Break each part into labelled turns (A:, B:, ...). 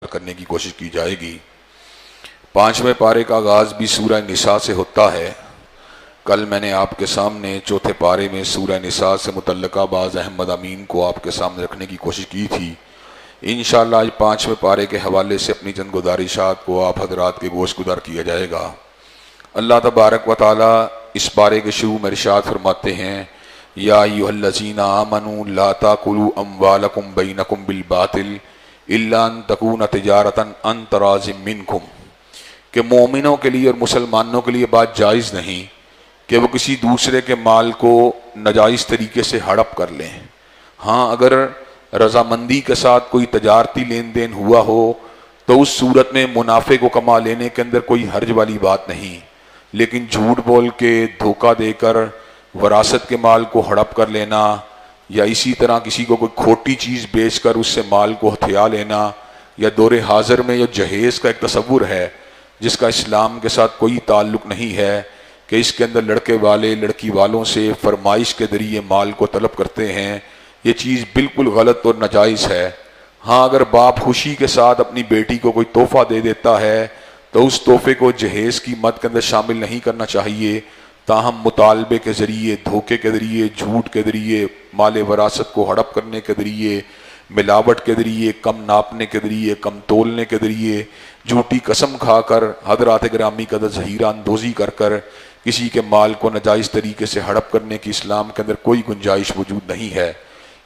A: کرنے کی کوشش کی جائے گی۔ 5ویں پارے کا آغاز بھی سورہ نساء سے ہوتا ہے۔ کل میں نے آپ کے سامنے چوتھے پارے میں سورہ نساء سے متعلقہ بعض اہم مضامین کو آپ کے سامنے رکھنے کی کوشش کی تھی۔ انشاءاللہ آج 5ویں پارے کے حوالے سے اپنی چند گزارشات کو آپ حضرات کے گوش گزار کیا جائے گا۔ اللہ تبارک و تعالی اس پارے کے شروع میں ارشاد فرماتے ہیں، یا ایھا الذین آمنوا لا تاکلوا اموالکم بینکم بالباطل الا ان تکون تجارۃ عن تراض منکم، کہ مومنوں کے لیے اور مسلمانوں کے لیے بات جائز نہیں کہ وہ کسی دوسرے کے مال کو ناجائز طریقے سے ہڑپ کر لیں۔ ہاں، اگر رضامندی کے ساتھ کوئی تجارتی لین دین ہوا ہو تو اس صورت میں منافع کو کما لینے کے اندر کوئی حرج والی بات نہیں، لیکن جھوٹ بول کے دھوکہ دے کر وراثت کے مال کو ہڑپ کر لینا، یا اسی طرح کسی کو کوئی کھوٹی چیز بیچ کر اس سے مال کو ہتھیا لینا، یا دور حاضر میں جو جہیز کا ایک تصور ہے جس کا اسلام کے ساتھ کوئی تعلق نہیں ہے، کہ اس کے اندر لڑکے والے لڑکی والوں سے فرمائش کے ذریعے مال کو طلب کرتے ہیں، یہ چیز بالکل غلط اور ناجائز ہے۔ ہاں، اگر باپ خوشی کے ساتھ اپنی بیٹی کو کوئی تحفہ دے دیتا ہے تو اس تحفے کو جہیز کی مد کے اندر شامل نہیں کرنا چاہیے، تاہم مطالبے کے ذریعے، دھوکے کے ذریعے، جھوٹ کے ذریعے، مال وراثت کو ہڑپ کرنے کے ذریعے، ملاوٹ کے ذریعے، کم ناپنے کے ذریعے، کم تولنے کے ذریعے، جھوٹی قسم کھا کر، حضرات گرامی کا ذخیرہ اندوزی کر کر کسی کے مال کو ناجائز طریقے سے ہڑپ کرنے کی اسلام کے اندر کوئی گنجائش موجود نہیں ہے۔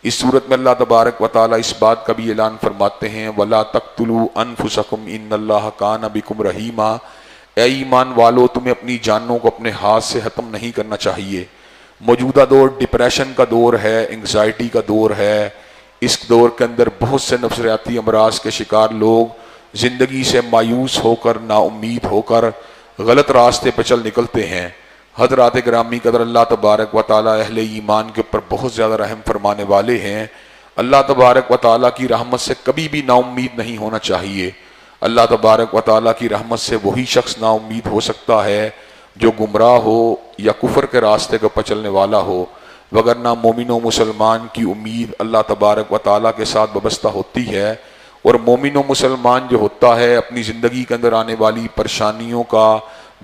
A: اس صورت میں اللہ تبارک و تعالیٰ اس بات کا بھی اعلان فرماتے ہیں، وَلَا تَقْتُلُوا أَنفُسَكُمْ إِنَّ اللَّهَ كَانَ بِكُمْ رَحِيمًا، اے ایمان والو، تمہیں اپنی جانوں کو اپنے ہاتھ سے ختم نہیں کرنا چاہیے۔ موجودہ دور ڈپریشن کا دور ہے، انگزائٹی کا دور ہے۔ اس دور کے اندر بہت سے نفسیاتی امراض کے شکار لوگ زندگی سے مایوس ہو کر، نا امید ہو کر غلط راستے پہ چل نکلتے ہیں۔ حضرات گرامی قدر، اللہ تبارک و تعالیٰ اہل ایمان کے اوپر بہت زیادہ رحم فرمانے والے ہیں۔ اللہ تبارک و تعالیٰ کی رحمت سے کبھی بھی نا امید نہیں ہونا چاہیے۔ اللہ تبارک و تعالیٰ کی رحمت سے وہی شخص نا امید ہو سکتا ہے جو گمراہ ہو یا کفر کے راستے کے اوپر چلنے والا ہو، وگرنہ مومن و مسلمان کی امید اللہ تبارک و تعالیٰ کے ساتھ وابستہ ہوتی ہے، اور مومن و مسلمان جو ہوتا ہے اپنی زندگی کے اندر آنے والی پریشانیوں کا،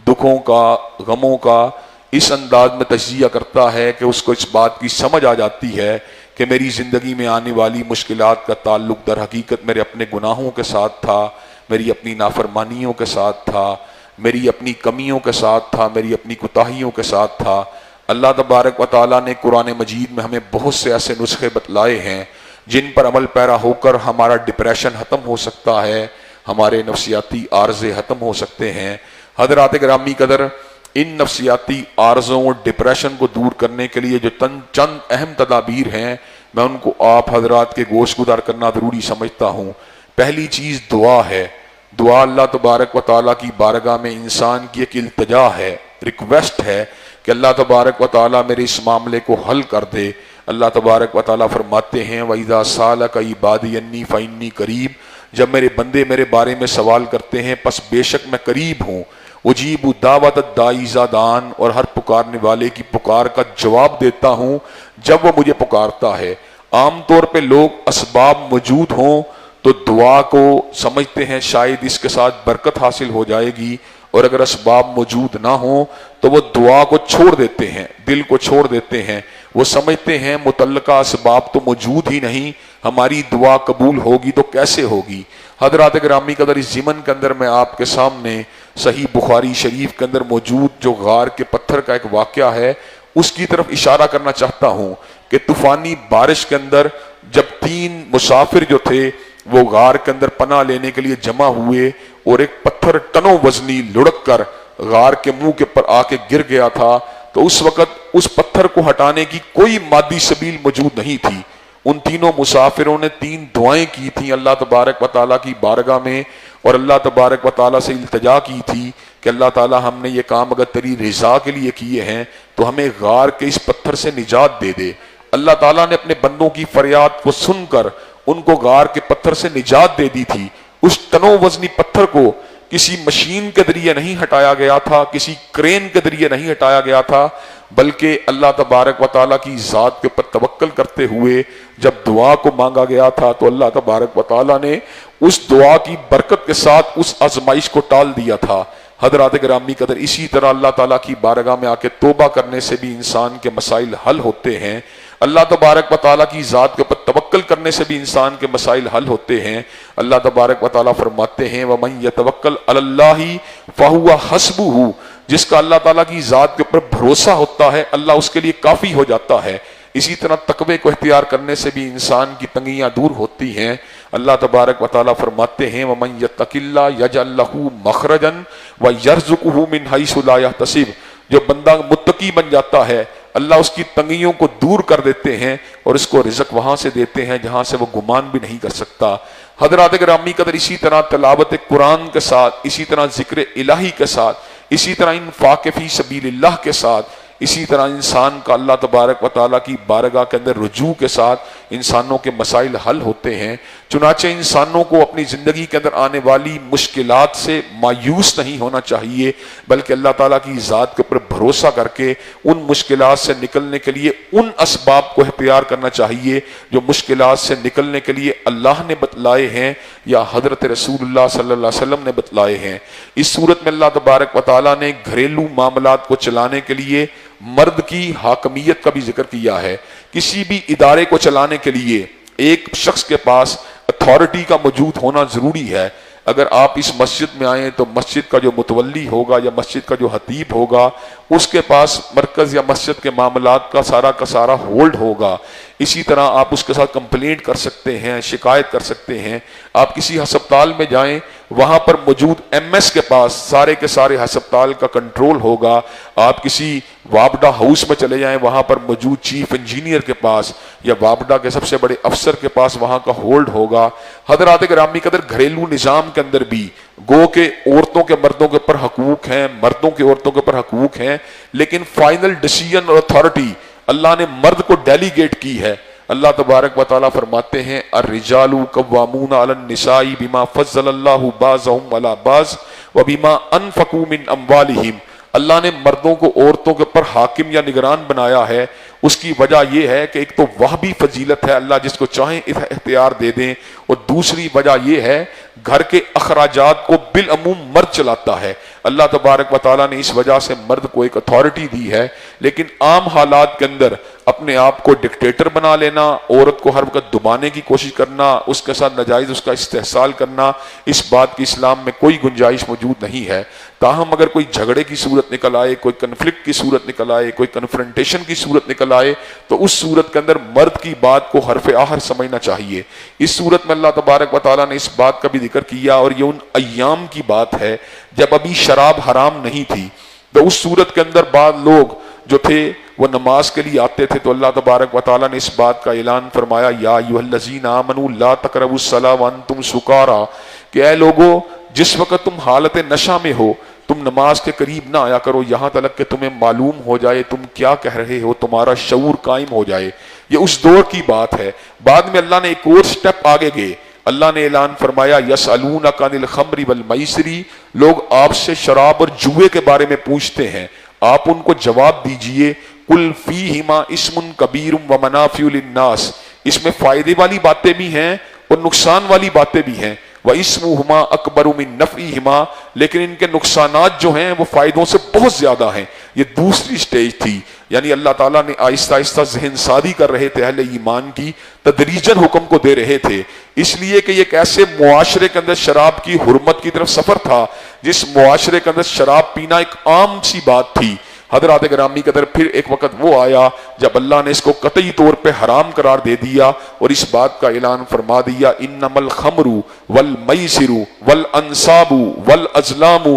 A: دکھوں کا، غموں کا اس انداز میں تجزیہ کرتا ہے کہ اس کو اس بات کی سمجھ آ جاتی ہے کہ میری زندگی میں آنے والی مشکلات کا تعلق در حقیقت میرے اپنے گناہوں کے ساتھ تھا، میری اپنی نافرمانیوں کے ساتھ تھا، میری اپنی کمیوں کے ساتھ تھا، میری اپنی کوتاہیوں کے ساتھ تھا۔ اللہ تبارک و تعالیٰ نے قرآن مجید میں ہمیں بہت سے ایسے نسخے بتلائے ہیں جن پر عمل پیرا ہو کر ہمارا ڈپریشن ختم ہو سکتا ہے، ہمارے نفسیاتی عارضے ختم ہو سکتے ہیں۔ حضرات گرامی قدر، ان نفسیاتی عارضوں اور ڈپریشن کو دور کرنے کے لیے جو چند اہم تدابیر ہیں، میں ان کو آپ حضرات کے گوش گزار کرنا ضروری سمجھتا ہوں۔ پہلی چیز دعا ہے۔ دعا اللہ تبارک و تعالیٰ کی بارگاہ میں انسان کی ایک التجا ہے، ریکویسٹ ہے کہ اللہ تبارک و تعالیٰ میرے اس معاملے کو حل کر دے۔ اللہ تبارک و تعالیٰ فرماتے ہیں، وَإِذَا سَأَلَكَ عِبَادِي عَنِّي فَإِنِّي قَرِيبٌ، جب میرے بندے میرے بارے میں سوال کرتے ہیں پس بے شک میں قریب ہوں، اجیب دعوت الداعی اذا دعان، اور ہر پکارنے والے کی پکار کا جواب دیتا ہوں جب وہ مجھے پکارتا ہے۔ عام طور پہ لوگ اسباب موجود ہوں تو دعا کو سمجھتے ہیں شاید اس کے ساتھ برکت حاصل ہو جائے گی، اور اگر اسباب موجود نہ ہوں تو وہ دعا کو چھوڑ دیتے ہیں، دل کو چھوڑ دیتے ہیں۔ وہ سمجھتے ہیں متعلقہ اسباب تو موجود ہی نہیں، ہماری دعا قبول ہوگی تو کیسے ہوگی۔ حضرات گرامی قدر، اس ضمن کے اندر میں آپ کے سامنے صحیح بخاری شریف کے اندر موجود جو غار کے پتھر کا ایک واقعہ ہے اس کی طرف اشارہ کرنا چاہتا ہوں کہ طوفانی بارش کے اندر جب 3 مسافر جو تھے وہ غار کے اندر پناہ لینے کے لیے جمع ہوئے، اور ایک پتھر ٹنوں وزنی لڑک کر غار کے منہ کے پر آ کے گر گیا تھا، تو اس وقت اس پتھر کو ہٹانے کی کوئی مادی سبیل موجود نہیں تھی۔ ان تینوں مسافروں نے 3 دعائیں کی تھیں اللہ تبارک و تعالیٰ کی بارگاہ میں، اور اللہ تبارک و تعالیٰ سے التجا کی تھی کہ اللہ تعالیٰ ہم نے یہ کام اگر تیری رضا کے لیے کیے ہیں تو ہمیں غار کے اس پتھر سے نجات دے دے۔ اللہ تعالیٰ نے اپنے بندوں کی فریاد کو سن کر ان کو غار کے پتھر سے نجات دے دی تھی۔ اس ٹنوں وزنی پتھر کو کسی مشین کے ذریعے نہیں ہٹایا گیا تھا، کسی کرین کے ذریعے نہیں ہٹایا گیا تھا، بلکہ اللہ تبارک و تعالیٰ کی ذات کے اوپر توکل کرتے ہوئے جب دعا کو مانگا گیا تھا تو اللہ تبارک و تعالیٰ نے اس دعا کی برکت کے ساتھ اس آزمائش کو ٹال دیا تھا۔ حضرات گرامی قدر، اسی طرح اللہ تعالیٰ کی بارگاہ میں آ کے توبہ کرنے سے بھی انسان کے مسائل حل ہوتے ہیں، اللہ تبارک و تعالیٰ کی ذات کے اوپر توکل کرنے سے بھی انسان کے مسائل حل ہوتے ہیں۔ اللہ تبارک و تعالیٰ فرماتے ہیں وَمَن يَتَوَكَّلْ عَلَى اللَّهِ فَهُوَ حَسْبُهُ، جس کا اللہ تعالیٰ کی ذات کے اوپر بھروسہ ہوتا ہے اللہ اس کے لیے کافی ہو جاتا ہے۔ اسی طرح تقوی کو اختیار کرنے سے بھی انسان کی تنگیاں دور ہوتی ہیں۔ اللہ تبارک و تعالیٰ فرماتے ہیں وَمَن يَتَّقِ اللَّهَ يَجْعَل لَّهُ مَخْرَجًا وَيَرْزُقْهُ مِنْ حَيْثُ لَا يَحْتَسِبُ، جو بندہ متقی بن جاتا ہے اللہ اس کی تنگیوں کو دور کر دیتے ہیں اور اس کو رزق وہاں سے دیتے ہیں جہاں سے وہ گمان بھی نہیں کر سکتا۔ حضرات گرامی قدر، اسی طرح تلاوت قرآن کے ساتھ، اسی طرح ذکر الہی کے ساتھ، اسی طرح انفاق فی سبیل اللہ کے ساتھ، اسی طرح انسان کا اللہ تبارک و تعالیٰ کی بارگاہ کے اندر رجوع کے ساتھ انسانوں کے مسائل حل ہوتے ہیں۔ چنانچہ انسانوں کو اپنی زندگی کے اندر آنے والی مشکلات سے مایوس نہیں ہونا چاہیے، بلکہ اللہ تعالیٰ کی ذات کے اوپر بھروسہ کر کے ان مشکلات سے نکلنے کے لیے ان اسباب کو اختیار کرنا چاہیے جو مشکلات سے نکلنے کے لیے اللہ نے بتلائے ہیں یا حضرت رسول اللہ صلی اللہ علیہ وسلم نے بتلائے ہیں۔ اس صورت میں اللہ تبارک و تعالیٰ نے گھریلو معاملات کو چلانے کے لیے مرد کی حاکمیت کا بھی ذکر کیا ہے۔ کسی بھی ادارے کو چلانے کے لیے ایک شخص کے پاس اتھارٹی کا موجود ہونا ضروری ہے۔ اگر آپ اس مسجد میں آئیں تو مسجد کا جو متولی ہوگا یا مسجد کا جو خطیب ہوگا اس کے پاس مرکز یا مسجد کے معاملات کا سارا ہولڈ ہوگا۔ اسی طرح آپ اس کے ساتھ کمپلینٹ کر سکتے ہیں، شکایت کر سکتے ہیں۔ آپ کسی ہسپتال میں جائیں وہاں پر موجود ایم ایس کے پاس سارے کے سارے ہسپتال کا کنٹرول ہوگا۔ آپ کسی وابڈا ہاؤس میں چلے جائیں وہاں پر موجود چیف انجینئر کے پاس یا وابڈا کے سب سے بڑے افسر کے پاس وہاں کا ہولڈ ہوگا۔ حضرات گرامی قدر، گھریلو نظام کے اندر بھی گو کہ عورتوں کے مردوں کے اوپر حقوق ہیں، مردوں کے عورتوں کے اوپر حقوق ہیں، لیکن فائنل ڈیسیژن اور اتھارٹی اللہ نے مرد کو ڈیلیگیٹ کی ہے۔ اللہ تبارک و تعالیٰ فرماتے ہیں الرجال قوامون علی النساء بما فضل اللہ بعضهم علی بعض وبما انفقوا من اموالہم، اللہ نے مردوں کو عورتوں کے اوپر حاکم یا نگران بنایا ہے۔ اس کی وجہ یہ ہے کہ ایک تو وہ بھی فضیلت ہے، اللہ جس کو چاہیں اختیار دے دیں، اور دوسری وجہ یہ ہے گھر کے اخراجات کو بالعموم مرد چلاتا ہے۔ اللہ تبارک و تعالیٰ نے اس وجہ سے مرد کو ایک اتھارٹی دی ہے، لیکن عام حالات کے اندر اپنے آپ کو ڈکٹیٹر بنا لینا، عورت کو ہر وقت دبانے کی کوشش کرنا، اس کے ساتھ ناجائز اس کا استحصال کرنا، اس بات کی اسلام میں کوئی گنجائش موجود نہیں ہے۔ تاہم اگر کوئی جھگڑے کی صورت نکل آئے، کوئی کنفلکٹ کی صورت نکل آئے، کوئی کنفرنٹیشن کی صورت نکل آئے، تو اس صورت کے اندر مرد کی بات کو حرف آخر سمجھنا چاہیے۔ اس صورت میں اللہ تبارک و تعالیٰ نے اس بات کا بھی ذکر کیا، اور یہ ان ایام کی بات ہے جب ابھی شراب حرام نہیں تھی، تو اس صورت کے اندر بعض لوگ جو تھے وہ نماز کے لیے آتے تھے، تو اللہ تبارک و تعالیٰ نے اس بات کا اعلان فرمایا یا ایھا الذین آمنوا لا تقربوا الصلاۃ وانتم سکارا، کہ اے لوگو جس وقت تم حالت نشہ میں ہو تم نماز کے قریب نہ آیا کرو یہاں تک کہ تمہیں معلوم ہو جائے تم کیا کہہ رہے ہو، تمہارا شعور قائم ہو جائے۔ یہ اس دور کی بات ہے۔ بعد میں اللہ نے ایک اور سٹیپ آگے گئے، اللہ نے اعلان فرمایا یسألونک عن الخمر والمیسر، لوگ آپ سے شراب اور جوئے کے بارے میں پوچھتے ہیں، آپ ان کو جواب دیجئے قل فیہما اسم کبیر ومنافع للناس، اس میں فائدے والی باتیں بھی ہیں اور نقصان والی باتیں بھی ہیں، وَإِسْمُهُمَا أَكْبَرُ مِن نَفْعِهِمَا، لیکن ان کے نقصانات جو ہیں وہ فائدوں سے بہت زیادہ ہیں۔ یہ دوسری سٹیج تھی، یعنی اللہ تعالیٰ نے آہستہ آہستہ ذہن سازی کر رہے تھے اہل ایمان کی، تدریجاً حکم کو دے رہے تھے، اس لیے کہ یہ ایک ایسے معاشرے کے اندر شراب کی حرمت کی طرف سفر تھا جس معاشرے کے اندر شراب پینا ایک عام سی بات تھی۔ حضرات گرامی قدر، پھر ایک وقت وہ آیا جب اللہ نے اس کو قطعی طور پہ حرام قرار دے دیا اور اس بات کا اعلان فرما دیا انما الخمر والمیسر والانصاب والازلام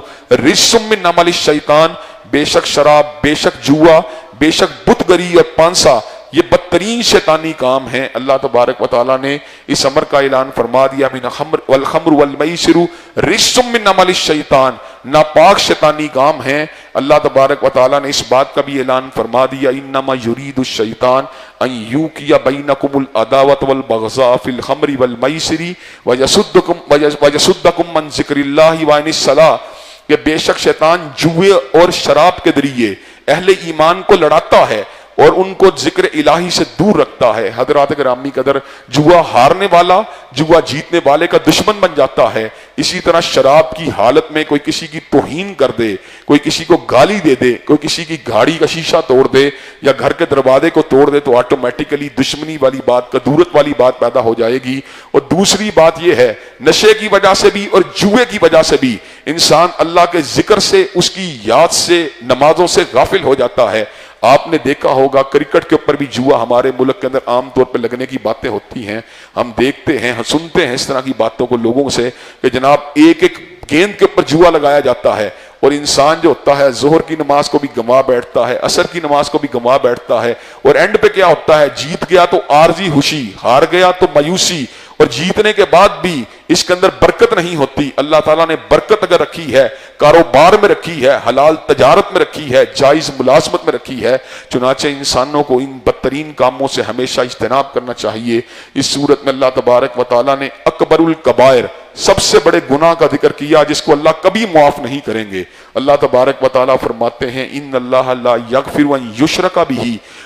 A: رجس من عمل الشیطان، بے شک شراب، بے شک جوا، بے شک بت گری اور پانسا یہ بدترین شیطانی کام ہیں۔ اللہ تبارک و تعالیٰ نے اس امر کا اعلان فرما دیا من الخمر والمیسر رجس من عمل الشیطان، ناپاک شیطانی کام ہیں۔ اللہ تبارک و تعالیٰ نے اس بات کا بھی اعلان فرما دیا انما یرید الشیطان ان یوقع بینکم العداوۃ والبغضاء فی الخمر والمیسر ویصدکم عن ذکر اللہ وعن الصلاۃ، کہ بے شک شیطان جوئے اور شراب کے ذریعے اہل ایمان کو لڑاتا ہے اور ان کو ذکر الہی سے دور رکھتا ہے۔ حضرات گرامی قدر، جوا ہارنے والا جوا جیتنے والے کا دشمن بن جاتا ہے۔ اسی طرح شراب کی حالت میں کوئی کسی کی توہین کر دے، کوئی کسی کو گالی دے دے، کوئی کسی کی گاڑی کا شیشہ توڑ دے یا گھر کے دروازے کو توڑ دے، تو آٹومیٹیکلی دشمنی والی بات، کدورت والی بات پیدا ہو جائے گی۔ اور دوسری بات یہ ہے، نشے کی وجہ سے بھی اور جوئے کی وجہ سے بھی انسان اللہ کے ذکر سے، اس کی یاد سے، نمازوں سے غافل ہو جاتا ہے۔ آپ نے دیکھا ہوگا کرکٹ کے اوپر بھی جوا ہمارے ملک کے اندر عام طور پہ لگنے کی باتیں ہوتی ہیں، ہم دیکھتے ہیں، ہم سنتے ہیں اس طرح کی باتوں کو لوگوں سے کہ جناب ایک ایک گیند کے اوپر جوا لگایا جاتا ہے، اور انسان جو ہوتا ہے ظہر کی نماز کو بھی گنوا بیٹھتا ہے، عصر کی نماز کو بھی گنوا بیٹھتا ہے، اور اینڈ پہ کیا ہوتا ہے، جیت گیا تو عارضی خوشی، ہار گیا تو مایوسی، اور جیتنے کے بعد بھی اس کے اندر برکت نہیں ہوتی۔ اللہ تعالیٰ نے برکت اگر رکھی ہے، کاروبار میں رکھی ہے، حلال تجارت میں رکھی ہے، جائز ملازمت میں رکھی ہے، چنانچہ انسانوں کو ان بدترین کاموں سے ہمیشہ اجتناب کرنا چاہیے۔ اس صورت میں اللہ تبارک و تعالیٰ نے اکبر الکبائر، سب سے بڑے گناہ کا ذکر کیا جس کو اللہ کبھی معاف نہیں کریں گے۔ اللہ تبارک و تعالیٰ فرماتے ہیں ان اللہ لا یغفر ان یشرک بہ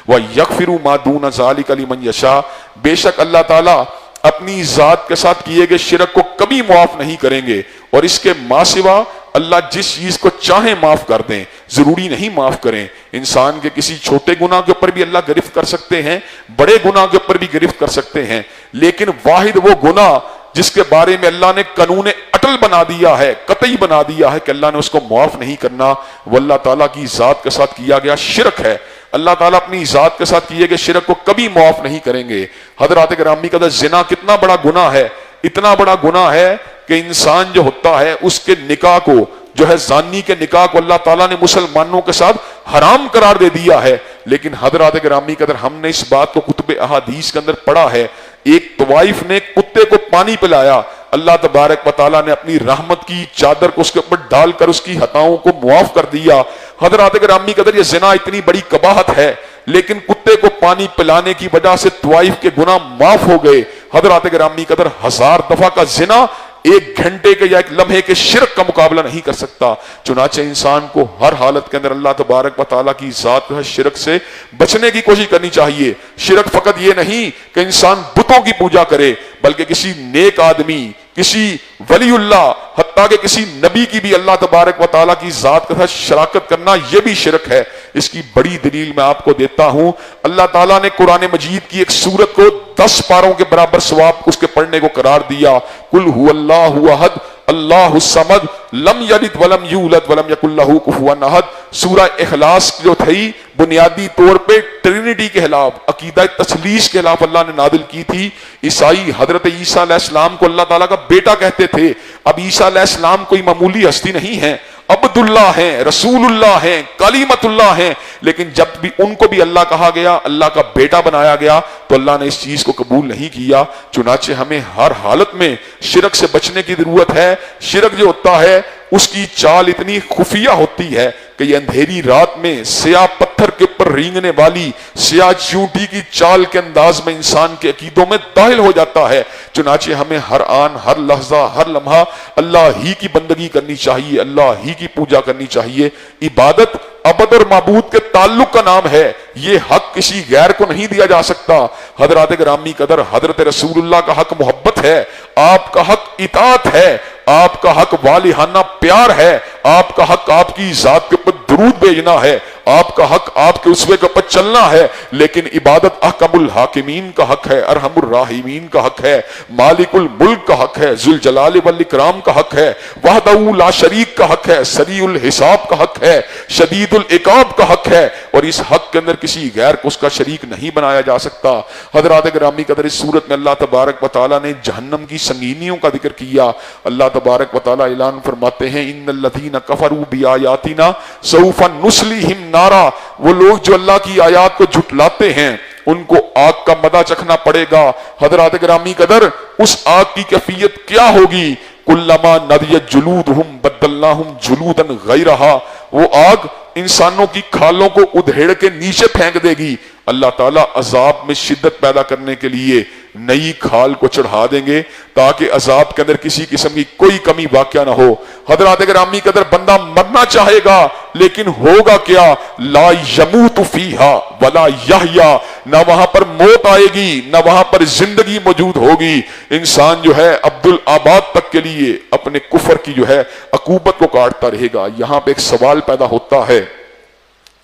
A: ویغفر ما دون ذلک لمن یشاء، بے شک اللہ تعالیٰ اپنی ذات کے ساتھ کیے گئے شرک کو کبھی معاف نہیں کریں گے، اور اس کے ماں سوا اللہ جس چیز کو چاہیں معاف کر دیں، ضروری نہیں معاف کریں۔ انسان کے کسی چھوٹے گناہ کے اوپر بھی اللہ گرفت کر سکتے ہیں، بڑے گناہ کے اوپر بھی گرفت کر سکتے ہیں، لیکن واحد وہ گناہ جس کے بارے میں اللہ نے قانون اٹل بنا دیا ہے، قطعی بنا دیا ہے کہ اللہ نے اس کو معاف نہیں کرنا، وہ اللہ تعالیٰ کی ذات کے ساتھ کیا گیا شرک ہے۔ اللہ تعالیٰ اپنی ذات کے ساتھ کیے گئے شرک کو کبھی معاف نہیں کریں گے۔ حضرات گرامی قدر، زنا کتنا بڑا گناہ ہے، اتنا بڑا گناہ ہے کہ انسان جو ہوتا ہے اس کے نکاح کو، جو ہے زانی کے نکاح کو اللہ تعالیٰ نے مسلمانوں کے ساتھ حرام قرار دے دیا ہے، لیکن حضرات گرامی قدر ہم نے اس بات کو کتب احادیث کے اندر پڑھا ہے۔ ایک طوائف نے کتے کو پانی پلایا، اللہ تبارک و تعالیٰ نے اپنی رحمت کی چادر کو اس کے اوپر ڈال کر اس کی خطاؤں کو معاف کر دیا۔ حضرات گرامی قدر، یہ زنا اتنی بڑی قباحت ہے، لیکن کتے کو پانی پلانے کی وجہ سے طوائف کے گناہ معاف ہو گئے۔ حضرات گرامی قدر، 1000 دفعہ کا زنا ایک گھنٹے کے یا ایک لمحے کے شرک کا مقابلہ نہیں کر سکتا۔ چنانچہ انسان کو ہر حالت کے اندر اللہ تبارک و تعالیٰ کی ذات کا شرک سے بچنے کی کوشش کرنی چاہیے۔ شرک فقط یہ نہیں کہ انسان بتوں کی پوجا کرے، بلکہ کسی نیک آدمی، کسی ولی اللہ، حتیٰ کہ کسی نبی کی بھی اللہ تبارک و تعالیٰ کی ذات کے ساتھ شراکت کرنا، یہ بھی شرک ہے۔ اس کی بڑی دلیل میں آپ کو دیتا ہوں۔ اللہ تعالیٰ نے قرآن مجید کی ایک سورت کو 10 پاروں کے برابر ثواب اس کے پڑھنے کو قرار دیا۔ قل هو اللہ احد اللہ الصمد لم یلد ولم یولد ولم یکن لہ کفوا احد۔ سورہ اخلاص جو تھی بنیادی طور پہ ٹرینٹی کے خلاف، عقیدہ تثلیث کے خلاف اللہ نے نازل کی تھی۔ عیسائی حضرت عیسیٰ علیہ السلام کو اللہ تعالیٰ کا بیٹا کہتے تھے۔ اب عیسیٰ علیہ السلام کوئی معمولی ہستی نہیں ہے، عبداللہ ہیں، رسول اللہ ہیں، کلیمت اللہ ہیں، لیکن جب بھی ان کو بھی اللہ کہا گیا، اللہ کا بیٹا بنایا گیا، تو اللہ نے اس چیز کو قبول نہیں کیا۔ چنانچہ ہمیں ہر حالت میں شرک سے بچنے کی ضرورت ہے۔ شرک جو ہوتا ہے اس کی چال اتنی خفیہ ہوتی ہے کہ یہ اندھیری رات میں سیاہ پتھر کے اوپر رینگنے والی سیاہ چیونٹی کی چال کے انداز میں انسان کے عقیدوں میں داخل ہو جاتا ہے۔ چنانچہ ہمیں ہر آن، ہر لحظہ، ہر لمحہ اللہ ہی کی بندگی کرنی چاہیے، اللہ ہی کی پوجا کرنی چاہیے۔ عبادت عبد اور معبود کے تعلق کا نام ہے، یہ حق کسی غیر کو نہیں دیا جا سکتا۔ حضرات گرامی قدر، حضرت رسول اللہ کا حق محبت ہے، آپ کا حق اطاعت ہے، آپ کا حق والہانہ پیار ہے، آپ کا حق آپ کی ذات کے اوپر درود بھیجنا ہے، آپ کا حق آپ کے اسوے کے اوپر چلنا ہے، لیکن عبادت احکم الحاکمین کا حق ہے، ارحم الراحمین کا حق ہے، مالک الملک کا حق ہے، ذوالجلال والاکرام کا حق ہے، وحدہ لا شریک کا حق ہے، سریع الحساب کا حق ہے، شدید العقاب کا حق ہے، اور اس حق کے اندر کسی غیر کو اس کا شریک نہیں بنایا جا سکتا۔ حضرات گرامی قدر، اس صورت میں اللہ تبارک و تعالیٰ نے جہنم کی سنگینیوں کا ذکر کیا۔ اللہ تبارک و تعالیٰ اعلان فرماتے ہیں ان الذین کفروا بآیاتنا سوف نصلیہم نارا، وہ لوگ جو اللہ کی آیات کو جھٹلاتے ہیں ان کو آگ کا مزہ چکھنا پڑے گا۔ حضرات گرامی قدر، اس آگ کی کیفیت کیا ہوگی؟ کلما نضجت جلودہم بدلناہم جلودا غیرہا، وہ آگ انسانوں کی کھالوں کو ادھیڑ کے نیچے پھینک دے گی۔ اللہ تعالیٰ عذاب میں شدت پیدا کرنے کے لیے نئی کھال کو چڑھا دیں گے تاکہ عذاب کے اندر کسی قسم کی کوئی کمی واقع نہ ہو۔ حضرات گرامی قدر، بندہ مرنا چاہے گا لیکن ہوگا کیا؟ لا یموت فیہا ولا یحیا، نہ وہاں پر موت آئے گی نہ وہاں پر زندگی موجود ہوگی۔ انسان جو ہے عبدالآباد تک کے لیے اپنے کفر کی جو ہے عقوبت کو کاٹتا رہے گا۔ یہاں پہ ایک سوال پیدا ہوتا ہے،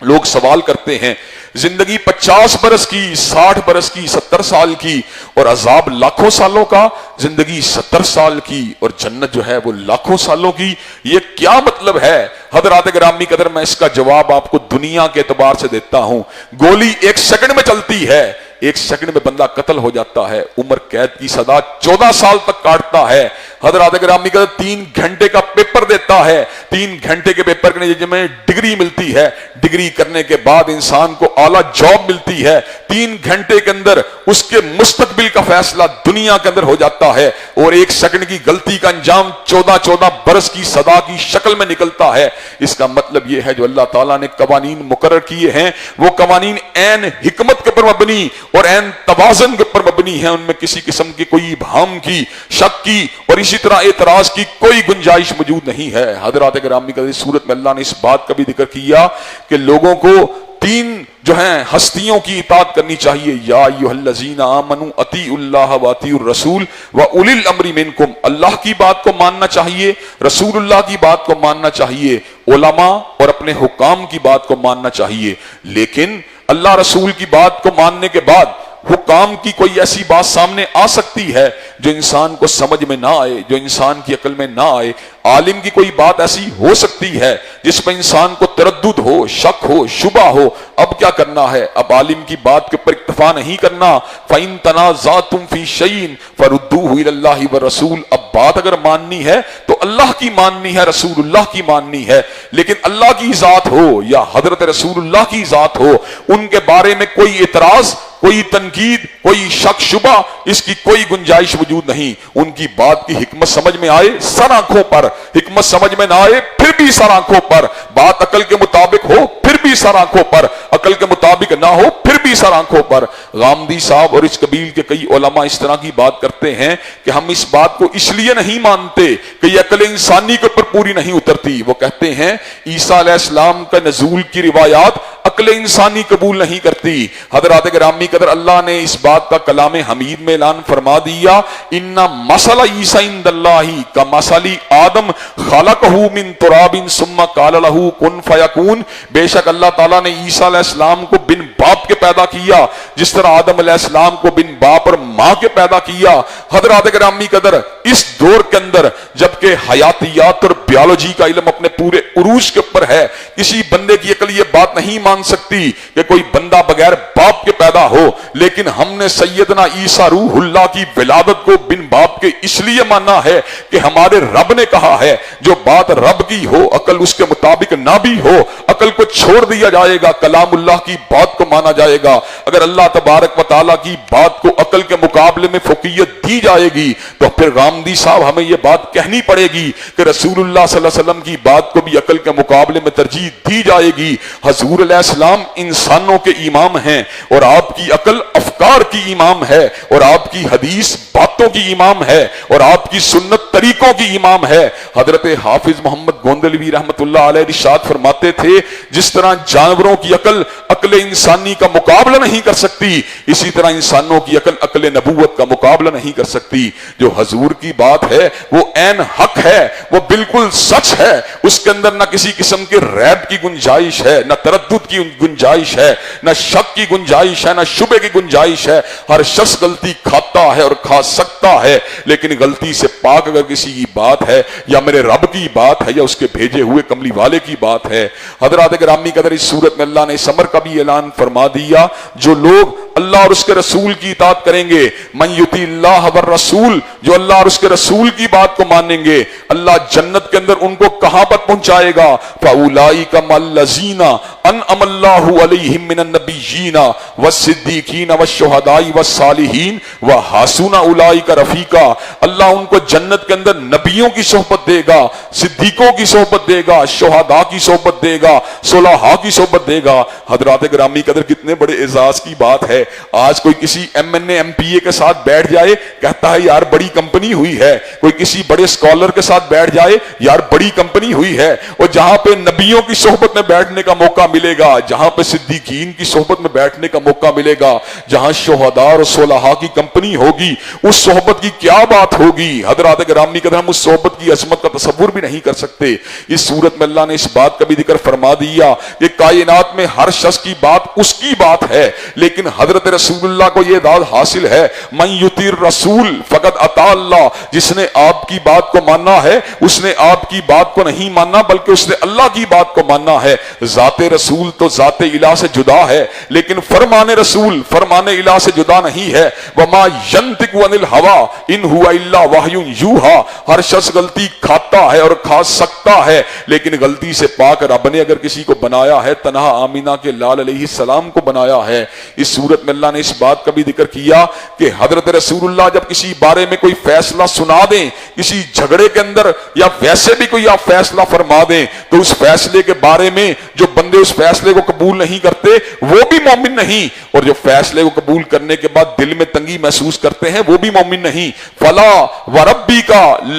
A: لوگ سوال کرتے ہیں زندگی 50 برس کی، 60 برس کی، 70 سال کی، اور عذاب لاکھوں سالوں کا، زندگی 70 سال کی اور جنت جو ہے وہ لاکھوں سالوں کی، یہ کیا مطلب ہے؟ حضرات گرامی قدر، میں اس کا جواب آپ کو دنیا کے اعتبار سے دیتا ہوں۔ گولی 1 سیکنڈ میں چلتی ہے، 1 سیکنڈ میں بندہ قتل ہو جاتا ہے، عمر قید کی سزا 14 سال تک کاٹتا ہے۔ حضرات گرامی قدر، 3 گھنٹے کا پیپر دیتا ہے، 3 گھنٹے کے پیپر کے نتیجے میں ڈگری ملتی ہے، ڈگری کرنے کے بعد انسان کو اعلیٰ جاب ملتی ہے، 3 گھنٹے کے اندر اس کے مستقبل کا فیصلہ دنیا کے اندر ہو جاتا ہے، اور 1 سیکنڈ کی غلطی کا انجام 14 برس کی سزا کی شکل میں نکلتا ہے۔ اس کا مطلب یہ ہے جو اللہ تعالیٰ نے قوانین مقرر کیے ہیں وہ قوانین عین حکمت کے پر مبنی اور عین توازن کے پر مبنی ہیں، ان میں کسی قسم کی کوئی ابہام کی، شک کی اور اسی طرح اعتراض کی کوئی گنجائش موجود نہیں ہے۔ حضرات گرامی کا اس صورت میں اللہ نے اس بات کا بھی ذکر کیا کہ لوگوں کو 3 جو ہیں ہستیوں کی اطاعت کرنی چاہیے۔ یا ایھا الذین آمنوا اطیعوا اللہ واطیعوا الرسول واولی الامر منکم، اللہ کی بات کو ماننا چاہیے، رسول اللہ کی بات کو ماننا چاہیے، علماء اور اپنے حکام کی بات کو ماننا چاہیے۔ لیکن اللہ رسول کی بات کو ماننے کے بعد حکام کی کوئی ایسی بات سامنے آ سکتی ہے جو انسان کو سمجھ میں نہ آئے، جو انسان کی عقل میں نہ آئے۔ عالم کی کوئی بات ایسی ہو سکتی ہے جس پہ انسان کو تردد ہو، شک ہو، شبہ ہو، اب کیا کرنا ہے؟ اب عالم کی بات کے اوپر اکتفا نہیں کرنا۔ فَإِن تَنَازَعْتُمْ فِي شَيْءٍ فَرُدُّوهُ إِلَى اللَّهِ وَالرَّسُولِ، اب بات اگر ماننی ہے تو اللہ کی ماننی ہے، رسول اللہ کی ماننی ہے۔ لیکن اللہ کی ذات ہو یا حضرت رسول اللہ کی ذات ہو، ان کے بارے میں کوئی اعتراض، کوئی تنقید، کوئی شک شبہ، اس کی کوئی گنجائش موجود نہیں۔ ان کی بات کی حکمت سمجھ میں آئے سر آنکھوں پر، حکمت سمجھ میں نہ آئے پھر بھی سر آنکھوں پر، بات عقل کے مطابق ہو پھر بھی سر آنکھوں پر، عقل کے مطابق نہ ہو پھر بھی سر آنکھوں پر۔ غامدی صاحب اور اس قبیل کے کئی علماء اس طرح کی بات کرتے ہیں کہ ہم اس بات کو اس لیے نہیں مانتے کہ یہ عقل انسانی کے اوپر پوری نہیں اترتی۔ وہ کہتے ہیں عیسیٰ علیہ السلام کا نزول کی روایات عقل انسانی قبول نہیں کرتی۔ حضرات گرامی قدر، اللہ نے اس بات کا کلام حمید میں اعلان فرما دیا، ان مثل عیسیٰ عند اللہ کمثل آدم خلقہ من تراب ثم قال له کن فیکون، بے شک اللہ تعالیٰ نے عیسیٰ علیہ السلام کو بن باپ کے پیدا کیا جس طرح آدم علیہ السلام کو بن باپ اور ماں کے پیدا کیا۔ حضرات گرامی قدر، اس دور کے اندر جبکہ حیاتیات اور بیولوجی کا علم اپنے پورے عروج کے اوپر ہے، کسی بندے کی عقل یہ بات نہیں مان سکتی کہ کوئی بندہ بغیر باپ کے پیدا ہو، لیکن ہم نے سیدنا عیسیٰ روح اللہ کی ولادت کو بن باپ کے اس لیے مانا ہے کہ ہمارے رب نے کہا ہے جو بات رب کی ہو عقل اس کے مطابق نہ بھی ہو، عقل کو چھوڑ دیا جائے گا، کلام اللہ کی بات کو مانا جائے گا۔ اگر اللہ تبارک و تعالیٰ کی بات کو عقل کے مقابلے میں فوقیت دی جائے گی تو پھر غامدی صاحب ہمیں یہ بات کہنی پڑے گی کہ رسول اللہ صلی اللہ علیہ وسلم کی بات کو بھی عقل کے مقابلے میں ترجیح دی جائے گی۔ حضور علیہ السلام انسانوں کے امام ہیں اور آپ کی عقل افکار کی امام ہے، اور آپ کی حدیث باتوں کی امام ہے، اور آپ کی سنت طریقوں کی امام ہے۔ حضرت حافظ محمد گوندلوی رحمت اللہ علیہ ارشاد فرماتے تھے جس طرح جانوروں کی عقل عقل انسانی کا مقابلہ نہیں کر سکتی، اسی طرح انسانوں کی عقل عقل نبوت کا مقابلہ نہیں کر سکتی۔ جو حضور کی بات ہے وہ عین حق ہے، وہ بالکل سچ ہے، اس کے اندر نہ کسی قسم کے ریب کی گنجائش ہے، نہ تردد کی گنجائش ہے، نہ شک کی گنجائش ہے، نہ شبے کی گنجائش ہے۔ ہر شخص غلطی کھاتا ہے اور کھا سکتا ہے، لیکن غلطی سے پاک اگر کسی کی بات ہے یا میرے رب کی بات ہے یا اس کے بھیجے ہوئے کملی والے کی بات ہے۔ حضرات گرامی قدر، اس صورت میں اللہ نے اس امر کا بھی اعلان فرما دیا، جو لوگ اللہ اور اس کے رسول کی اطاعت کریں گے، من یطیع اللہ والرسول، جو اللہ اور اس کے رسول کی بات کو مانیں گے، اللہ جنت کے اندر ان کو کہاں پر پہنچائے گا؟ فاولئک مع الذین انعم اللہ علیہم من النبیین والصدیقین والشہداء والصالحین وحسن اولئک رفیقا، اللہ ان کو جنت کے اندر نبیوں کی صحبت دے گا، صدیقوں کی صحبت دے گا، شہداء کی صحبت دے گا، صلحاء کی صحبت دے گا۔ حضرات گرامی قدر، کتنے بڑے اعزاز کی بات ہے آج کوئی کسی M N A M P A کے ساتھ بیٹھ جائے کہتا ہے یار بڑی کمپنی ہوئی ہے, کوئی کسی بڑے اسکالر کے ساتھ بیٹھ جائے یار بڑی کمپنی ہوئی ہے. اور جہاں پہ نبیوں کی صحبت میں بیٹھنے کا موقع ملے گا, جہاں پہ صدیقین کی صحبت میں بیٹھنے کا موقع ملے گا, جہاں شہداء اور صلحاء کی کمپنی ہوگی, اس صحبت کی کیا بات ہوگی. حضرات گرامی قدر, ہم اس صحبت کی عظمت کا تصور بھی نہیں کر سکتے. اس صورت میں اللہ نے اس بات کا بھی ذکر فرما دیا کہ کائنات میں ہر شخص کی بات اس کی بات ہے, لیکن حضرت رسول اللہ کو یہ اعزاز حاصل ہے, من یطیع الرسول فقد اطاع اللہ, جس نے آپ کی بات کو ماننا ہے اس نے آپ کی بات کو نہیں ماننا بلکہ اس نے اللہ کی بات کو ماننا ہے. ذات رسول تو ذات الہ سے جدا ہے, لیکن فرمان رسول فرمان الہ سے جدا نہیں ہے. وما ینطق عن الہوی ان ہوا الا وحی یوحی, ہر شخص غلطی کھاتا ہے اور کھا سکتا ہے, لیکن غلطی سے پاک رب نے اگر کسی کو بنایا ہے, تنہا آمینہ کے لال علیہ السلام کو بنایا ہے. اس صورت میں اللہ نے اس بات کا بھی ذکر کیا کہ حضرت رسول اللہ جب کسی بارے میں کوئی فیصلہ سنا دیں, کسی جھگڑے کے اندر یا ویسے بھی کوئی آپ فیصلہ فرما دیں, تو اس فیصلے کے بارے میں جو بندے اس فیصلے کو قبول نہیں کرتے وہ بھی مومن نہیں, اور جو فیصلے کو قبول کرنے کے بعد دل میں تنگی محسوس کرتے ہیں وہ بھی مومن نہیں. فلا وربک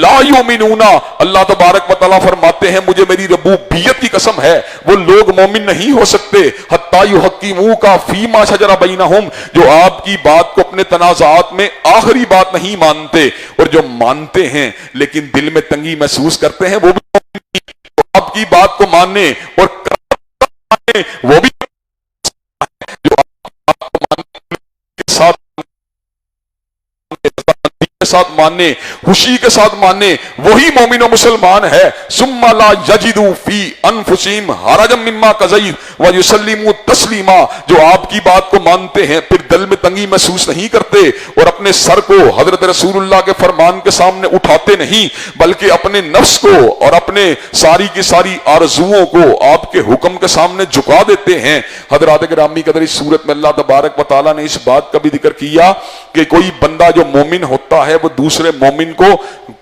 A: لا یؤمنون, اللہ تبارک و تعالیٰ فرماتے ہیں مجھے میری ربوبیت کی قسم ہے وہ لوگ مومن نہیں ہو سکتے حتی یحکموک فیما شجر بینہم, جو آپ کی بات کو اپنے تنازعات میں آخری بات نہیں مانتے, اور جو مانتے ہیں لیکن دل میں تنگی محسوس کرتے ہیں وہ بھی مومن نہیں. آپ کی بات کو ماننے اور کرنے وہ بھی جو آپ کو ماننے کے ساتھ ماننے, خوشی کے ساتھ ماننے, وہی مومن و مسلمان ہے. ثم لا یجدوا فی انفسہم حرجا مما قضیت ویسلموا تسلیما, جو آپ کی بات کو مانتے ہیں پھر دل میں تنگی محسوس نہیں کرتے اور اپنے سر کو حضرت رسول اللہ کے فرمان کے سامنے اٹھاتے نہیں بلکہ اپنے نفس کو اور اپنے ساری کی ساری آرزوؤں کو آپ کے حکم کے سامنے جھکا دیتے ہیں. حضرات گرامی قدر, اس صورت میں اللہ تبارک و تعالیٰ نے اس بات کا بھی ذکر کیا کہ کوئی بندہ جو مومن ہوتا ہے وہ دوسرے مومن کو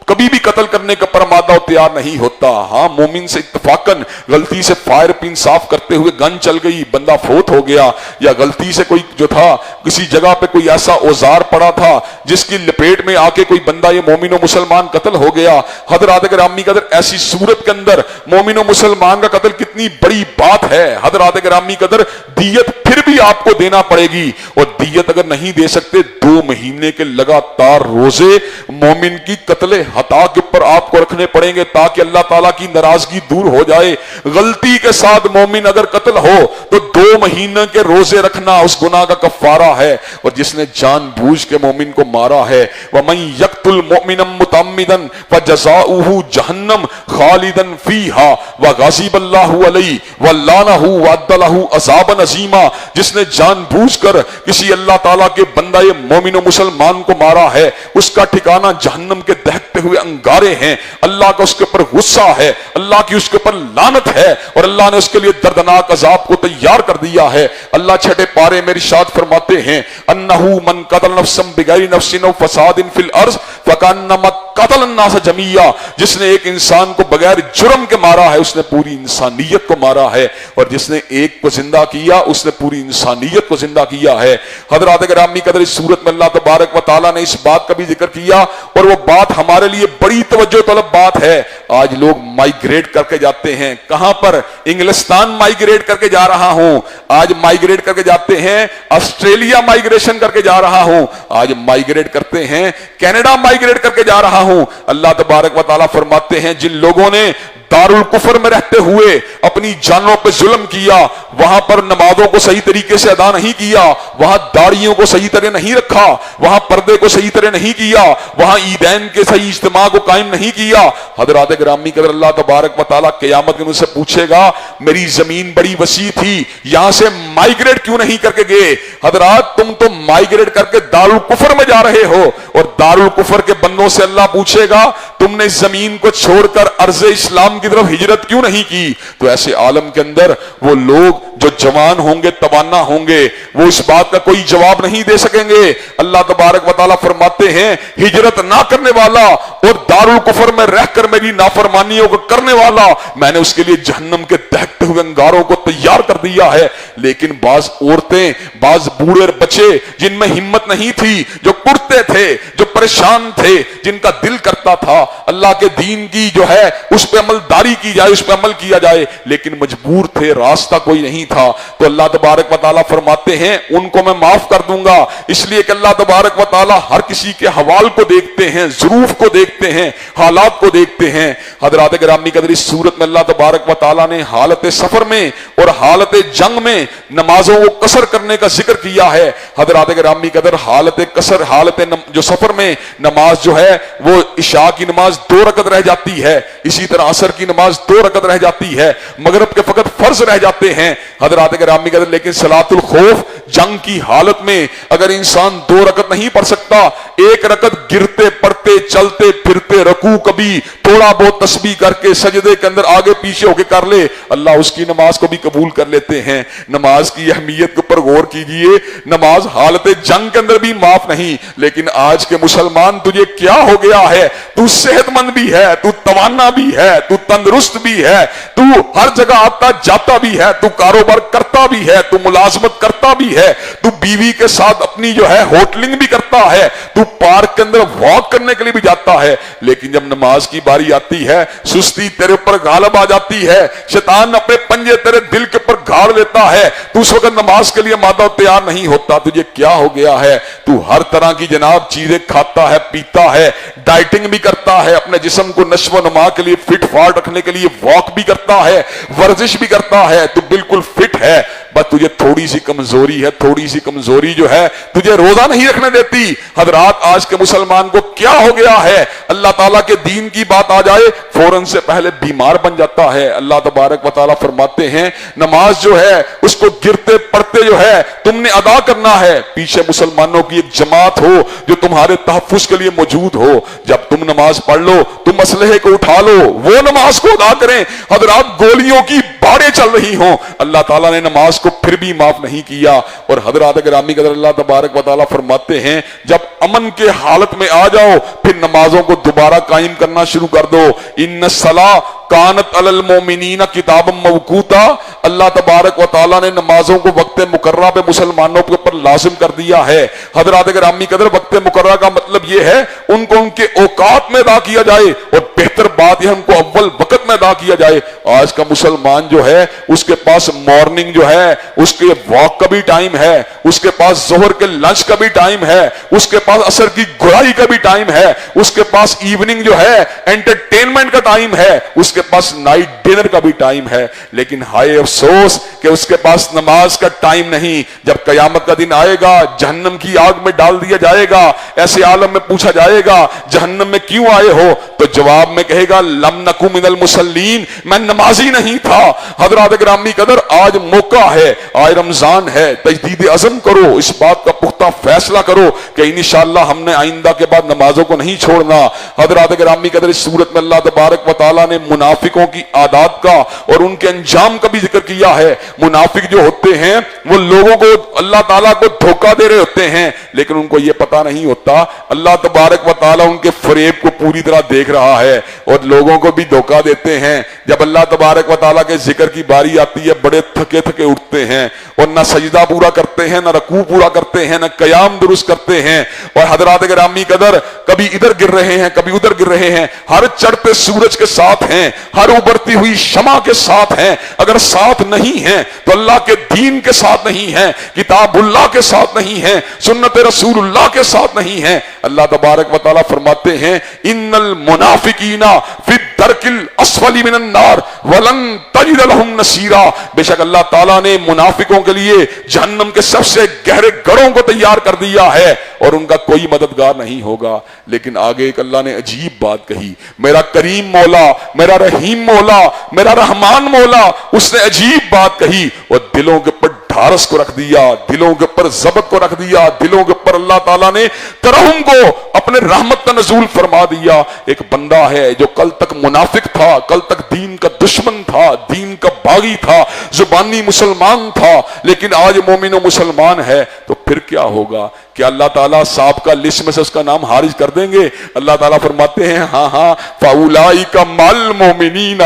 A: کبھی بھی قتل کرنے کا پرمادہ و تیار نہیں ہوتا. ہاں مومن سے اتفاقاً غلطی سے فائر پن صاف کرتے ہوئے گن چل گئی, بندہ فوت ہو گیا, یا غلطی سے کوئی جو تھا کسی جگہ پہ کوئی ایسا اوزار پڑا تھا جس کی لپیٹ میں آ کے کوئی بندہ یہ مومن و مسلمان قتل ہو گیا. حضرات گرامی قدر, ایسی صورت کے اندر مومن و مسلمان کا قتل کتنی بڑی بات ہے. حضرات گرامی قدر, دیت پھر بھی آپ کو دینا پڑے گی, اور دیت اگر نہیں دے سکتے 2 مہینے کے لگاتار روزے مومن کی قتل خطا کے اوپر آپ کو رکھنے پڑیں گے تاکہ اللہ تعالیٰ کی ناراضگی دور ہو جائے. غلطی کے ساتھ مومن اگر قتل ہو تو 2 مہینے کے روزے رکھنا اس گناہ کا کفارہ ہے. اور جس نے جان بوجھ کے مومن کو مارا ہے, وَمَن يَقْتُلْ مُؤْمِنًا مُتَعَمِّدًا فَجَزَاؤُهُ جَهَنَّمُ خَالِدًا فِيهَا وَغَضِبَ اللَّهُ عَلَيْهِ وَلَعَنَهُ وَأَعَدَّ لَهُ عَذَابًا عَظِيمًا, جس نے جان بوجھ کر کسی اللہ تعالیٰ کے بندہ مومن و مسلمان کو مارا ہے اس کا ٹھکانہ جہنم کے دہکتے ہوئے انگارے ہیں. اللہ کا اس کے اوپر غصہ ہے, اللہ کی اس کے اوپر لعنت ہے, اور اللہ نے اس کے لیے دردناک عذاب کو تیار کر دیا ہے. اللہ 6 پارے میں ارشاد فرماتے ہیں, انہو من قتل نفسا بغیر نفس او فساد فی الارض فکانما قتل الناس جميعا, جس نے ایک انسان کو بغیر جرم کے مارا ہے اس نے پوری انسانیت کو مارا ہے, اور جس نے ایک کو زندہ کیا اس نے پوری انسانیت کو زندہ کیا ہے. حضرات گرامی قدر, اس صورت میں اللہ تبارک و تعالیٰ نے اس بات کا بھی ذکر کیا, اور وہ بات ہمارے لیے بڑی توجہ طلب بات ہے. آج لوگ مائیگریٹ کر کے جاتے ہیں, کہاں پر؟ انگلستان مائیگریٹ کر کے جا رہا ہوں, آج مائیگریٹ کر کے جاتے ہیں آسٹریلیا مائیگریشن کر کے جا رہا ہوں, آج مائیگریٹ کرتے ہیں کینیڈا مائیگریٹ کر کے جا رہا ہوں. اللہ تبارک و تعالیٰ فرماتے ہیں جن لوگوں نے دارالکفر میں رہتے ہوئے اپنی جانوں پہ ظلم کیا, وہاں پر نمازوں کو صحیح طریقے سے ادا نہیں کیا, وہاں داڑھیوں کو صحیح طرح نہیں رکھا, وہاں پردے کو صحیح طرح نہیں کیا, وہاں عیدین کے صحیح اجتماع کو قائم نہیں کیا. حضرات گرامی قدر, اللہ تبارک و تعالیٰ قیامت میں ان سے پوچھے گا میری زمین بڑی وسیع تھی, یہاں سے مائیگریٹ کیوں نہیں کر کے گئے؟ حضرات تم تو مائیگریٹ کر کے دارالکفر میں جا رہے ہو, اور دارالکفر کے بندوں سے اللہ پوچھے گا تم نے اس زمین کو چھوڑ کر ارض اسلام کی طرف ہجرت کیوں نہیں کی؟ تو ایسے عالم کے اندر وہ لوگ جو جوان ہوں گے, توانا ہوں گے, وہ اس بات کا کوئی جواب نہیں دے سکیں گے. اللہ تبارک و تعالیٰ فرماتے ہیں ہجرت نہ کرنے والا اور دارالکفر میں رہ کر میری نافرمانیوں کو کرنے والا میں نے اس کے لیے جہنم کے دہکتے ہوئے انگاروں کو تیار کر دیا ہے. لیکن بعض عورتیں, بعض بوڑھے بچے تھے جن میں ہمت نہیں تھی, جو کرتے تھے, جو پریشان تھے, جن کا دل کرتا تھا اللہ کے دین کی جو ہے اس پہ عمل داری کی جائے, اس پہ عمل کیا جائے, لیکن مجبور تھے, راستہ کوئی نہیں تھا. تو اللہ تبارک و تعالیٰ فرماتے ہیں ان کو میں معاف کر دوں گا, اس لیے کہ اللہ تبارک و تعالیٰ ہر کسی کے حوال کو دیکھتے ہیں, ظروف کو دیکھتے ہیں, حالات کو دیکھتے ہیں. حضرات گرامی قدر اس صورت میں اللہ تبارک و تعالیٰ نے حالت سفر میں اور حالت جنگ میں نمازوں کو قصر کرنے کا ذکر کیا ہے. حضرات گرامی قدر حالت قصر, حالت جو سفر میں نماز جو ہے وہ عشاء کی نماز 2 رکعت رہ جاتی ہے, اسی طرح عصر کی نماز 2 رکعت رہ جاتی ہے, مغرب کے فقط فرض رہ جاتے ہیں. حضرات گرامی قدر لیکن صلاۃ الخوف جنگ کی حالت میں اگر انسان 2 رکعت نہیں پڑھ سکتا, 1 رکعت گرتے پڑتے چلتے پھرتے رکوع کبھی تھوڑا بہت تسبیح کر کے سجدے کے اندر آگے پیچھے ہو کے کر لے, اللہ اس کی نماز کو بھی قبول کر لیتے ہیں. نماز کی اہمیت کے اوپر غور کیجئے, نماز حالت جنگ کے اندر بھی معاف نہیں. لیکن آج کے مسلمان تجھے کیا ہو گیا ہے, تو صحت مند بھی ہے, تو توانا بھی ہے, تو تندرست بھی ہے, تو ہر جگہ آتا جاتا بھی ہے, تو کاروبار کرتا بھی ہے, تو ملازمت کرتا بھی ہے, تو بیوی کے ساتھ اپنی جو ہے ہوٹلنگ بھی کرتا ہے, تو پارک کے اندر واک کرنے کے لیے بھی جاتا ہے, لیکن جب نماز کی باری آتی ہے سستی تیرے اوپر غالب آ جاتی ہے, شیطان اپنے پنجے تیرے دل کے اوپر گھاڑ لیتا ہے, تو اس وقت نماز کے لیے مادہ تیار نہیں ہوتا. تجھے کیا ہو گیا ہے, تو ہر طرح کی جناب چیزیں کھاتا ہے, پیتا ہے, ڈائٹنگ بھی کرتا ہے, اپنے جسم کو نشو و نما کے لیے فٹ فاٹ رکھنے کے لیے واک بھی کرتا ہے, ورزش بھی کرتا ہے, تو بالکل فٹ ہے, بس تجھے تھوڑی سی کمزوری ہے, تھوڑی سی کمزوری جو ہے تجھے روزہ نہیں رکھنے دیتی. حضرات آج کے مسلمان کو کیا ہو گیا ہے, اللہ تعالیٰ کے دین کی بات آ جائے فوراً سے پہلے بیمار بن جاتا ہے. اللہ تبارک و تعالیٰ فرماتے ہیں نماز جو ہے اس کو گرتے پڑتے جو ہے تم نے ادا کرنا ہے. پیچھے مسلمانوں کی ایک جماعت ہو جو تمہارے تحفظ کے لیے موجود ہو, جب تم نماز پڑھ لو تم اسلحے کو اٹھا لو, وہ نماز کو ادا کریں. حضرات گولیوں کی باریں چل رہی ہوں, اللہ تعالیٰ نے نماز کو پھر بھی معاف نہیں کیا. اور حضرات گرامی قدر اللہ تبارک و تعالیٰ فرماتے ہیں جب امن کے حالت میں آ جاؤ پھر نمازوں کو دوبارہ قائم کرنا شروع کر دو. ان الصلاۃ کانت علی المؤمنین کتابا موقوتا, اللہ تبارک و تعالیٰ نے نمازوں کو وقت مقررہ پہ مسلمانوں کے اوپر لازم کر دیا ہے. حضرات گرامی قدر وقت مقررہ کا مطلب یہ ہے ان کو ان کے اوقات میں ادا کیا جائے, اور بہتر بات یہ ان کو اول وقت میں ادا کیا جائے. آج کا مسلمان جو ہے اس کے پاس مارننگ جو ہے اس کے واک کا بھی ٹائم ہے, اس کے پاس ظہر کے لنچ کا بھی ٹائم ہے, اس کے پاس عصر کی گڑائی کا بھی ٹائم ہے, اس کے پاس ایوننگ جو ہے انٹرٹینمنٹ کا ٹائم ہے, اس کے پاس نائٹ ڈنر کا بھی ٹائم ہے. لیکن ہائے افسوس کہ اس کے پاس نماز کا ٹائم نہیں. جب قیامت کا دن آئے گا جہنم کی آگ میں ڈال دیا جائے گا, ایسے عالم میں پوچھا جائے گا جہنم میں کیوں آئے ہو, تو جواب میں کہے گا لم نکو من المصلین, میں نمازی نہیں تھا. حضرات گرامی قدر آج موقع ہے, آج رمضان ہے, تجدید عزم کرو, اس بات کا پختہ فیصلہ کرو کہ انشاءاللہ ہم نے آئندہ کے بعد نمازوں کو نہیں چھوڑنا. حضرات گرامی قدر اس صورت میں اللہ تبارک و تعالیٰ نے منافقوں کی عادات کا اور ان کے انجام کا بھی ذکر کیا ہے. منافق جو ہوتے ہیں وہ لوگوں کو اللہ تعالیٰ کو دھوکہ دے رہے ہوتے ہیں, لیکن ان کو یہ پتا نہیں ہوتا اللہ تبارک و تعالیٰ ان کے فریب کو پوری طرح دیکھ رہا ہے اور لوگوں کو بھی دھوکہ دیتے ہیں. جب اللہ تبارک و تعالیٰ کے ذکر کی باری آتی ہے بڑے تھکے تھکے اٹھتے ہیں اور نہ سجدہ پورا کرتے ہیں, نہ رکوع پورا کرتے ہیں, نہ قیام درست کرتے ہیں. اور حضرات گرامی قدر کبھی ادھر گر رہے ہیں کبھی ادھر گر رہے ہیں, ہر چڑھتے سورج کے ساتھ ہیں, ہر ابھرتی ہوئی شمع کے ساتھ ہیں. اگر ساتھ نہیں ہیں تو اللہ کے دین کے ساتھ نہیں ہیں, کتاب اللہ کے ساتھ نہیں ہیں, سنت رسول اللہ کے ساتھ نہیں ہیں. اللہ تبارک و تعالیٰ فرماتے ہیں ان المنافقین فی الدرک الاسفل من النار ولن تجد لهم نصیرا, بے شک اللہ تعالیٰ نے منافقوں کے لیے جہنم کے سب سے گہرے گڑھوں کو تیار کر دیا ہے اور ان کا کوئی مددگار نہیں ہوگا. لیکن آگے ایک اللہ نے عجیب بات کہی, میرا کریم مولا, میرا رحیم مولا, میرا رحمان مولا, اس نے عجیب بات کہی اور دلوں کے اوپر ڈھارس کو رکھ دیا, دلوں کے اوپر ضبط کو رکھ دیا, دلوں کے اوپر اللہ تعالیٰ نے ترحم کو اپنے رحمت کا نزول فرما دیا. ایک بندہ ہے جو کل تک منافق تھا, کل تک دین کا دشمن تھا, دین کا باغی تھا, زبانی مسلمان تھا, لیکن آج مومن و مسلمان ہے, تو پھر کیا ہوگا کیا اللہ تعالیٰ سابقہ لسٹ میں سے اس کا نام خارج کر دیں گے؟ اللہ تعالیٰ فرماتے ہیں ہاں ہاں فَأُولَٰئِكَ مَعَ الْمُؤْمِنِينَ،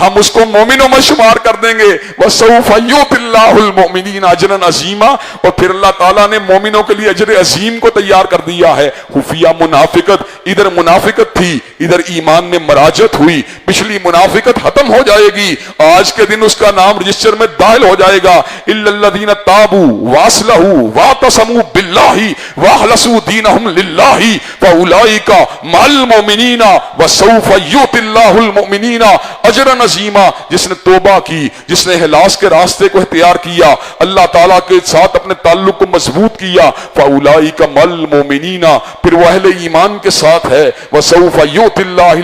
A: ہم اس کو مومنوں میں شمار کر دیں گے، وَسَوْفَ يُؤْتِ اللَّهُ الْمُؤْمِنِينَ أَجْرًا عَظِيمًا، اور پھر اللہ تعالیٰ نے مومنوں کے لیے اجر عظیم کو تیار کر دیا ہے۔ خفیہ منافقت، ادھر منافقت تھی، ادھر ایمان میں مراجت ہوئی، پچھلی منافقت ختم ہو جائے گی، آج کے دن اس کا نام رجسٹر میں داخل ہو جائے گا۔ إِلَّا الَّذِينَ تَابُوا وَأَصْلَحُوا وَاعْتَصَمُوا بِاللَّهِ وَأَخْلَصُوا دِينَهُمْ لِلَّهِ فَأُولَٰئِكَ مَعَ الْمُؤْمِنِينَ وَسَوْفَ يُؤْتِ اللَّهُ الْمُؤْمِنِينَ أَجْرًا عَظِيمًا، جس نے توبہ کی، جس نے اخلاص کے راستے کو اختیار کیا، اللہ تعالیٰ کے ساتھ اپنے تعلق کو مضبوط کیا، فَأُولَٰئِكَ مَعَ الْمُؤْمِنِينَ، پھر وہ اہل ایمان کے ساتھ ہے، وَسَوْفَ يُؤْتِ اللَّهُ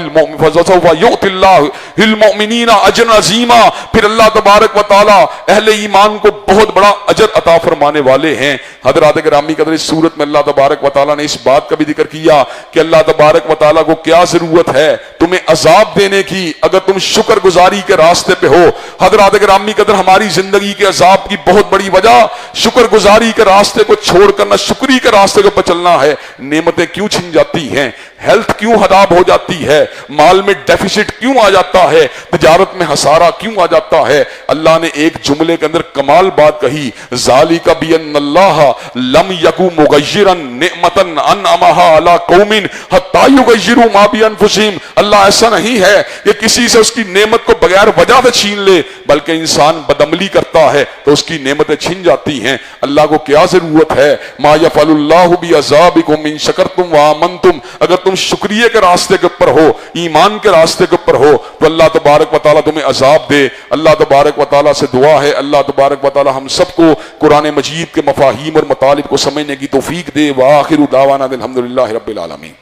A: الْمُؤْمِنِينَ أَجْرًا عَظِيمًا، پھر اللہ تبارک و تعالیٰ اہل ایمان کو بہت بڑا اجر عطا فرمانے والے ہیں۔ حضرات گرامی قدر، اس صورت میں اللہ تبارک و تعالیٰ نے اس بات کا بھی ذکر کیا کہ اللہ تبارک و تعالیٰ کو کیا ضرورت ہے تمہیں عذاب دینے کی اگر تم شکر گزاری کے راستے پہ ہو۔ حضرات گرامی قدر، ہماری زندگی کے عذاب کی بہت بڑی وجہ شکر گزاری کے راستے کو چھوڑ کر نہ شکری کے راستے کو پہ چلنا ہے۔ نعمتیں کیوں چھن جاتی ہیں، ہیلتھ کیوں خراب ہو جاتی ہے، مال میں ڈیفیسٹ کیوں آ جاتا ہے، تجارت میں خسارہ کیوں آ جاتا ہے؟ اللہ نے ایک جملے کے اندر کمال بات کہی، ذالک بان اللہ لم یکو مغیرا نعمتا انعمها علی قوم حتی یغیروا ما بانفسہم۔ اللہ ایسا نہیں ہے کہ کسی سے اس کی نعمت کو بغیر وجہ سے چھین لے، بلکہ انسان بدعملی کرتا ہے تو اس کی نعمتیں چھن جاتی ہیں۔ اللہ کو کیا ضرورت ہے؟ ما یفعل اللہ بعذابکم ان شکرتم وآمنتم، اگر تم شکریہ کے راستے کے اوپر ہو، ایمان کے راستے کے اوپر ہو تو اللہ تبارک و تعالیٰ تمہیں عذاب دے۔ اللہ تبارک و تعالیٰ سے دعا ہے اللہ تبارک و تعالیٰ ہم سب کو قرآن مجید کے مفاہیم اور مطالب کو سمجھنے کی توفیق دے۔ وآخر دعوانا الحمدللہ رب العالمین۔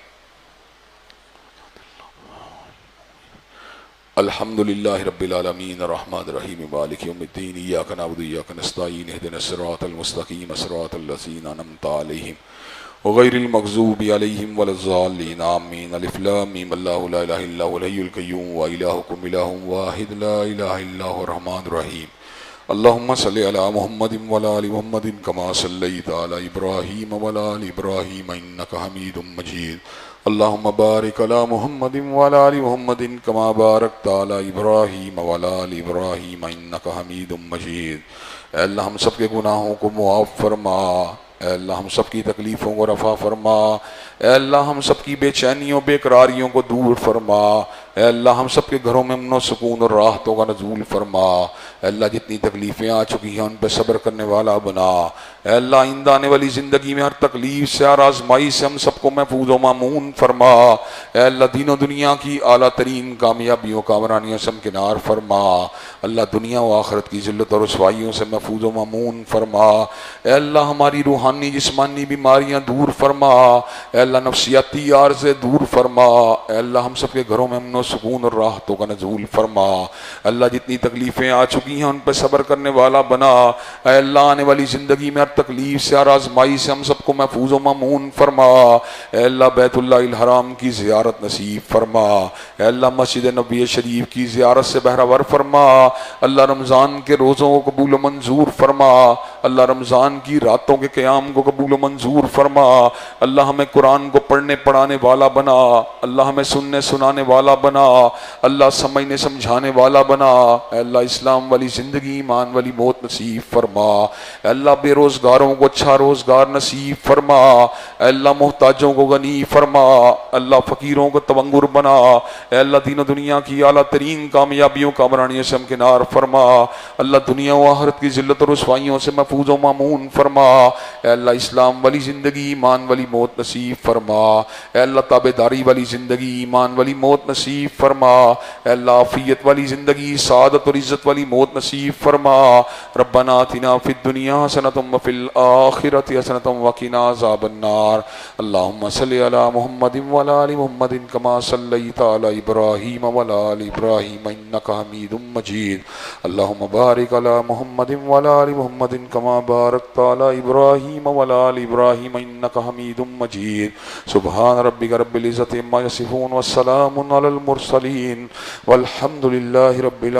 A: الحمدللہ رب العالمین الرحمن الرحیم مالک یوم الدین، ایاک نعبد وایاک نستعین، اہدنا الصراط المستقیم صراط الذین انعمت علیہم غیر المغضوب علیہم ولا الضالین آمین۔ الف لام میم، اللہ لا الہ الا هو الحی القیوم وإلہکم الہ واحد لا الہ الا هو الرحمن الرحیم۔ اللہم صلی علی محمد وعلی آل محمد کما صلیت علی ابراہیم وعلی آل ابراہیم انک حمید مجید۔ اللہم بارک علی محمد وعلی آل محمد کما بارکت علی ابراہیم وعلی آل ابراہیم انک حمید مجید۔ اے اللہ ہم سب کے گناہوں کو معاف فرما، اے اللہ ہم سب کی تکلیفوں کو رفع فرما، اے اللہ ہم سب کی بے چینیوں بے قراریوں کو دور فرما، اے اللہ ہم سب کے گھروں میں امن و سکون اور راحتوں کا نزول فرما، اے اللہ جتنی تکلیفیں آ چکی ہیں ان پہ صبر کرنے والا بنا، اے اللہ آئندہ آنے والی زندگی میں ہر تکلیف سے ہر آزمائی سے ہم سب کو محفوظ و مامون فرما، اے اللہ دین و دنیا کی اعلیٰ ترین کامیابیوں کامرانیوں سے ہمکنار فرما، اللہ دنیا و آخرت کی ذلت اور رسوائیوں سے محفوظ و مامون فرما، اے اللہ ہماری روحانی جسمانی بیماریاں دور فرما، اے اللہ نفسیاتی عارضے دور فرما، اے اللہ ہم سب کے گھروں میں امن و سکون اور راحتوں کا نزول فرما، اللہ جتنی تکلیفیں آ چکی ہیں ان پہ صبر کرنے والا بنا، اے اللہ آنے والی زندگی میں ہر تکلیف سے ہر آزمائی سے ہم سب کو محفوظ و مامون فرما، اے اللہ بیت اللہ الحرام کی زیارت نصیب فرما، اے اللہ مسجد نبوی شریف کی زیارت سے بہرور فرما، اللہ رمضان کے روزوں کو قبول و منظور فرما، اللہ رمضان کی راتوں کے قیام کو قبول و منظور فرما، اللہ ہمیں قرآن کو پڑھنے پڑھانے والا بنا، اللہ ہمیں سننے سنانے والا بنا، اللہ سمجھنے سمجھانے والا بنا، اے اللہ اسلام والی زندگی ایمان والی موت نصیب فرما، اے اللہ بے روزگاروں کو اچھا روزگار نصیب فرما، اے اللہ محتاجوں کو غنی فرما، اللہ فقیروں کو تونگر بنا، اے اللہ دین و دنیا کی اعلیٰ ترین کامیابیوں کامرانیوں سے ہمکنار فرما، اللہ دنیا و آخرت کی ذلت اور رسوائیوں سے محفوظ و مامون فرما، اے اللہ اسلام والی زندگی ایمان والی موت نصیب فرما، اے اللہ تابعداری والی زندگی ایمان والی موت نصیب فرما، اے اللہ عافیت والی زندگی سعادت اور عزت والی موت نصیب فرما، ربنا آتنا فی الدنیا حسنۃ وفی الآخرۃ حسنۃ وقنا عذاب النار۔ اللہم صلی علی محمد وعلی آل محمد کما صلیت علی ابراہیم وعلی آل ابراہیم انک حمید مجید۔ اللہم بارک علی محمد وعلی آل محمد کما بارکت علی ابراہیم وعلی آل ابراہیم انک حمید مجید۔ سبحان ربک رب العزۃ عما یصفون والسلام علی المرسلین والحمد للہ رب العالمین۔